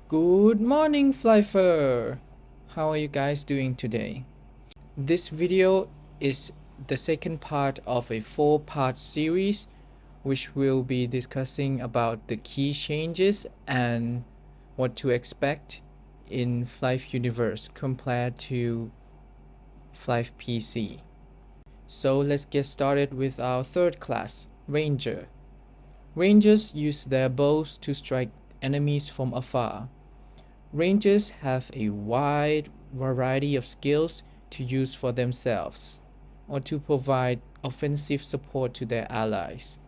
Good morning, Flyffer! How are you guys doing today? This video is the second part of a 4-part series which will be discussing about the key changes and what to expect in Flyff Universe compared to Flyff PC. So let's get started with our third class, Ranger. Rangers use their bows to strike enemies from afar. Rangers have a wide variety of skills to use for themselves or to provide offensive support to their allies.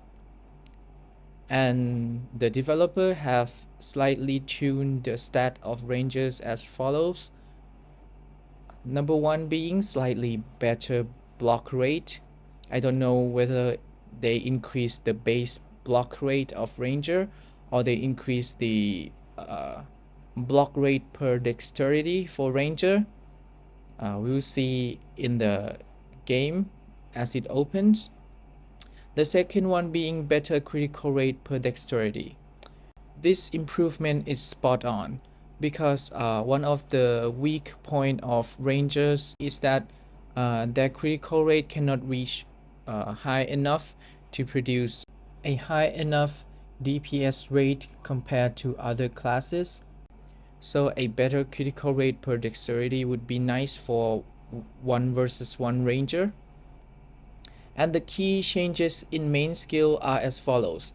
And the developer have slightly tuned the stat of Rangers as follows. Number 1 being slightly better block rate. I don't know whether they increase the base block rate of Ranger or they increase the block rate per dexterity for Ranger. We'll see in the game as it opens. The second one being better critical rate per dexterity. This improvement is spot on because one of the weak point of Rangers is that their critical rate cannot reach high enough to produce a high enough DPS rate compared to other classes. So a better critical rate per dexterity would be nice for 1 versus 1 Ranger. And the key changes in main skill are as follows.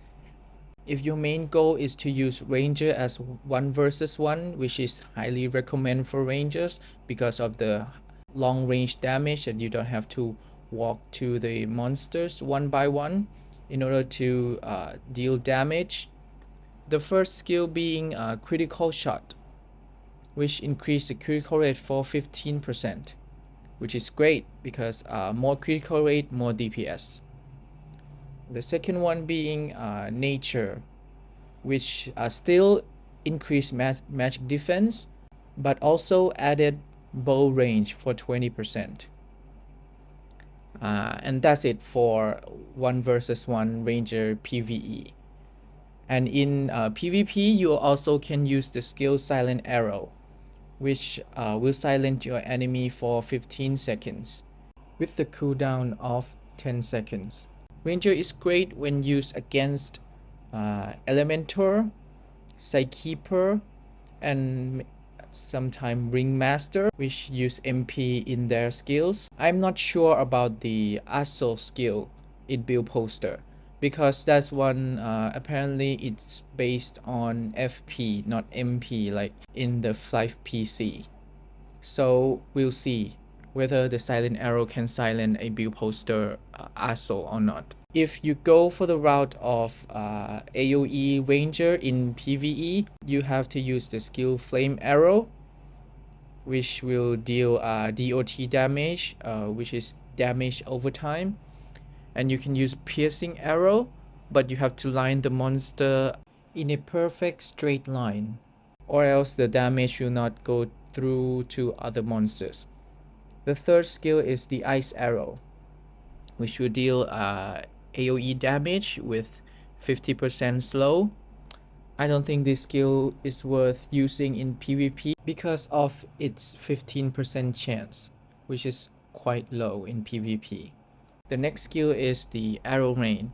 If your main goal is to use Ranger as 1 versus 1, which is highly recommended for Rangers because of the long range damage and you don't have to walk to the monsters one by one in order to deal damage. The first skill being critical shot, which increased the critical rate for 15%, which is great because more critical rate, more DPS. The second one being nature, which still increased magic defense, but also added bow range for 20%. And that's it for 1 versus 1 Ranger PvE. And in PvP, you also can use the skill Silent Arrow, which will silence your enemy for 15 seconds with the cooldown of 10 seconds. Ranger is great when used against Elementor, Psykeeper, and sometimes Ringmaster, which use MP in their skills. I'm not sure about the Assault skill in build poster because that's one apparently it's based on FP, not MP like in the Flyff PC. So we'll see whether the Silent Arrow can silence a build poster Assault or not. If you go for the route of AoE Ranger in PvE, you have to use the skill Flame Arrow, which will deal DOT damage, which is damage over time. And you can use Piercing Arrow, but you have to line the monster in a perfect straight line, or else the damage will not go through to other monsters. The third skill is the Ice Arrow, which will deal AoE damage with 50% slow. I don't think this skill is worth using in PvP because of its 15% chance, which is quite low in PvP. The next skill is the Arrow Rain,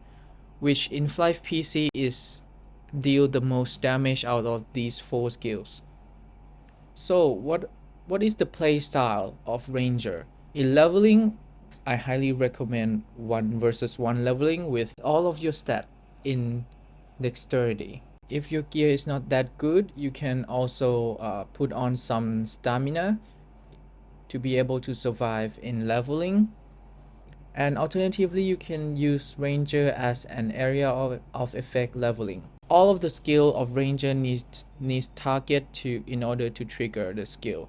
which in Flyff PC is deal the most damage out of these 4 skills. So what is the playstyle of Ranger? In leveling, I highly recommend 1 versus 1 leveling with all of your stat in dexterity. If your gear is not that good, you can also put on some stamina to be able to survive in leveling. And alternatively, you can use Ranger as an area of effect leveling. All of the skill of Ranger needs target in order to trigger the skill,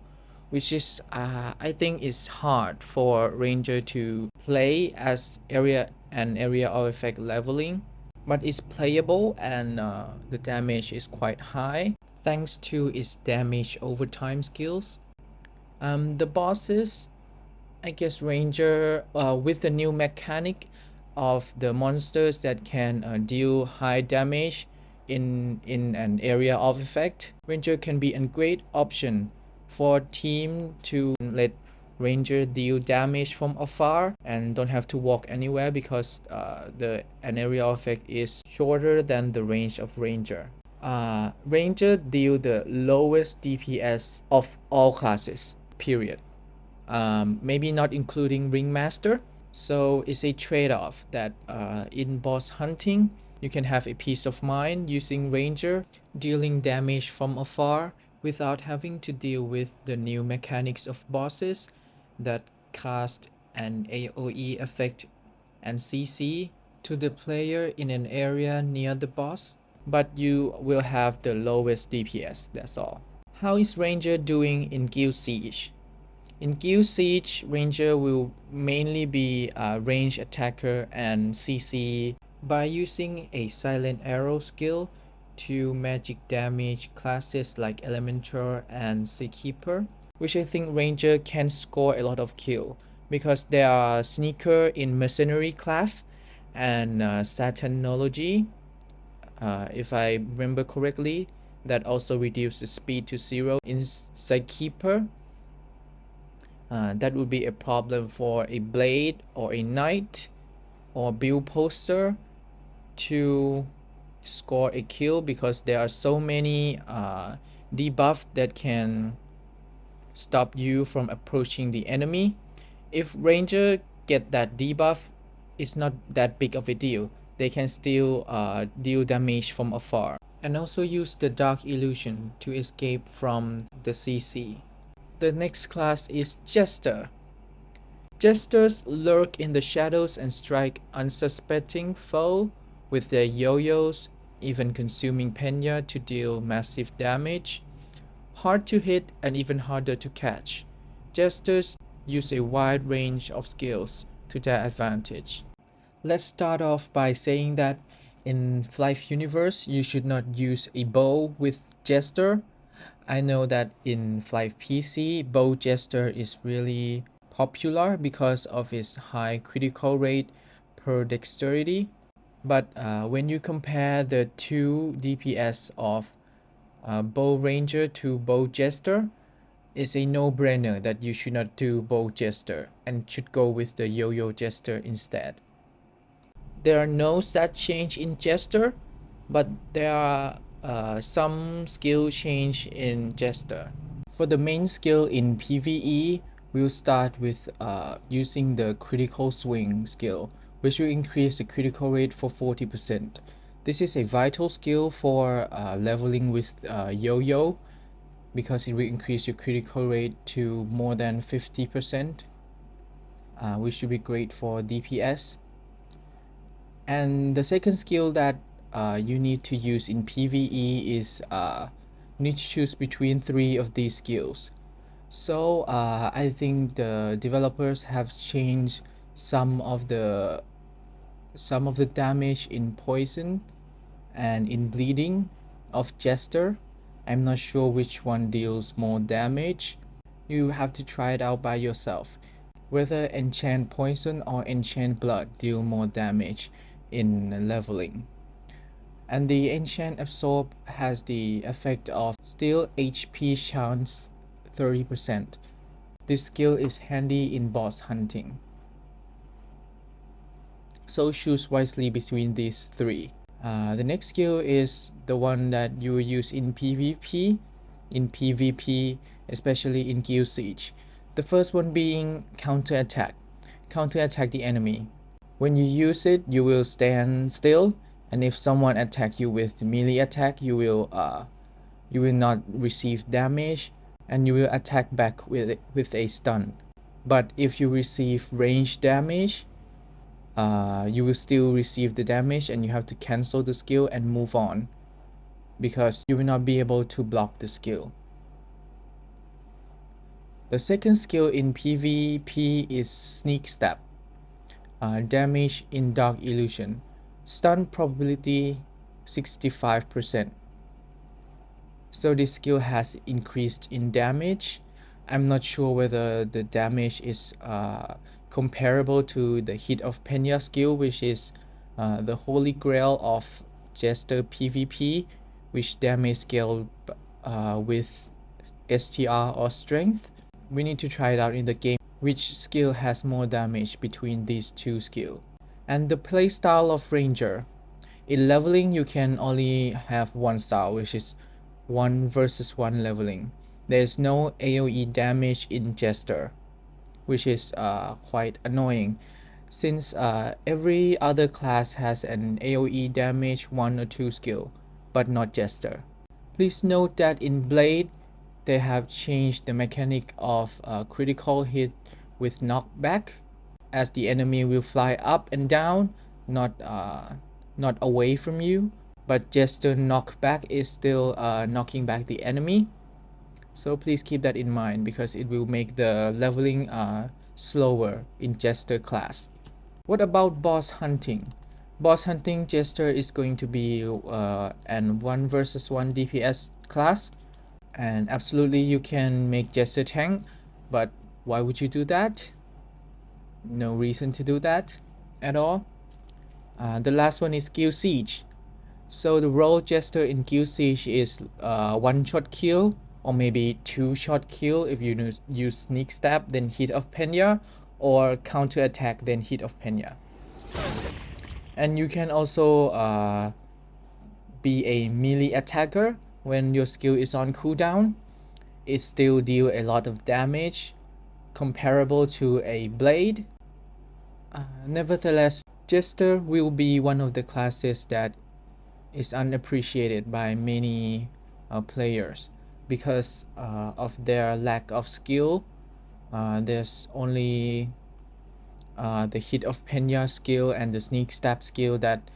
which is I think is hard for Ranger to play as area of effect leveling, but it's playable and the damage is quite high thanks to its damage over time skills. The bosses, I guess Ranger with the new mechanic of the monsters that can deal high damage, in an area of effect, Ranger can be a great option for team to let Ranger deal damage from afar and don't have to walk anywhere because an area of effect is shorter than the range of Ranger. Ranger deal the lowest DPS of all classes, period. Maybe not including Ringmaster. So it's a trade-off that in boss hunting, you can have a peace of mind using Ranger, dealing damage from afar without having to deal with the new mechanics of bosses that cast an AoE effect and CC to the player in an area near the boss. But you will have the lowest DPS, that's all. How is Ranger doing in Guild Siege? In Guild Siege, Ranger will mainly be a range attacker and CC by using a silent arrow skill to magic damage classes like Elementor and Seakeeper, which I think Ranger can score a lot of kill because they are sneaker in mercenary class and Satanology, if I remember correctly, that also reduces speed to 0 in Seakeeper. That would be a problem for a blade or a knight or build poster to score a kill because there are so many debuff that can stop you from approaching the enemy. If Ranger get that debuff, it's not that big of a deal. They can still deal damage from afar and also use the Dark Illusion to escape from the CC. The next class is Jester. Jesters lurk in the shadows and strike unsuspecting foe with their yo-yos, even consuming Penya to deal massive damage. Hard to hit and even harder to catch. Jesters use a wide range of skills to their advantage. Let's start off by saying that in Flyff Universe, you should not use a bow with Jester. I know that in Flyff PC, BowJester is really popular because of its high critical rate per dexterity. But when you compare the two DPS of BowRanger to BowJester, it's a no-brainer that you should not do BowJester and should go with the Yo-Yo Jester instead. There are no stat change in Jester, but there are some skill change in Jester. For the main skill in PvE, we'll start with using the critical swing skill, which will increase the critical rate for 40%. This is a vital skill for leveling with Yo-Yo because it will increase your critical rate to more than 50%, which should be great for DPS. And the second skill that you need to use in PvE is you need to choose between 3 of these skills. So I think the developers have changed some of the damage in poison and in bleeding of Jester. I'm not sure which one deals more damage. You have to try it out by yourself. Whether enchant poison or enchant blood deal more damage in leveling. And the enchant absorb has the effect of steal HP chance 30%. This skill is handy in boss hunting. So choose wisely between these 3. The next skill is the one that you will use in PvP, especially in Guild Siege. The first one being counterattack. Counterattack the enemy. When you use it, you will stand still, and if someone attack you with melee attack, you will not receive damage, and you will attack back with a stun. But if you receive range damage, you will still receive the damage, and you have to cancel the skill and move on because you will not be able to block the skill. The second skill in PvP is Sneak Step. Damage in Dark Illusion. Stun probability 65%. So this skill has increased in damage. I'm not sure whether the damage is comparable to the Hit of Penya skill, which is the holy grail of Jester PvP, which damage scale with STR or strength. We need to try it out in the game, which skill has more damage between these two skills. And the playstyle of Ranger. In leveling, you can only have one style, which is 1 versus 1 leveling. There is no AoE damage in Jester, which is quite annoying, since every other class has an AoE damage 1 or 2 skill, but not Jester. Please note that in Blade, they have changed the mechanic of critical hit with knockback, as the enemy will fly up and down, not away from you, but Jester knockback is still knocking back the enemy. So please keep that in mind, because it will make the leveling slower in Jester class. What about boss hunting? Boss hunting, Jester is going to be an 1 versus 1 DPS class, and absolutely you can make Jester tank, but why would you do that? No reason to do that at all. The last one is Kill Siege. So the role Jester in Kill Siege is 1-shot kill, or maybe 2-shot kill if you use sneak stab then hit of Penya, or counter attack then hit of Penya. And you can also be a melee attacker when your skill is on cooldown. It still deals a lot of damage, comparable to a blade. Nevertheless, Jester will be one of the classes that is unappreciated by many players because of their lack of skill. There's only the hit of Penya skill and the sneak stab skill that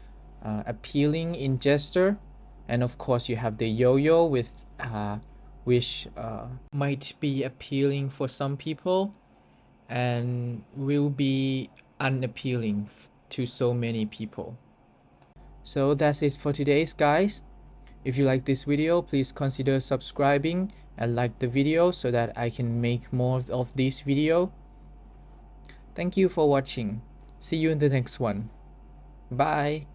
appealing in Jester, and of course you have the yo-yo with which might be appealing for some people and will be unappealing to so many people. So that's it for today's, guys. If you like this video, please consider subscribing and like the video so that I can make more of this video. Thank you for watching. See you in the next one. Bye.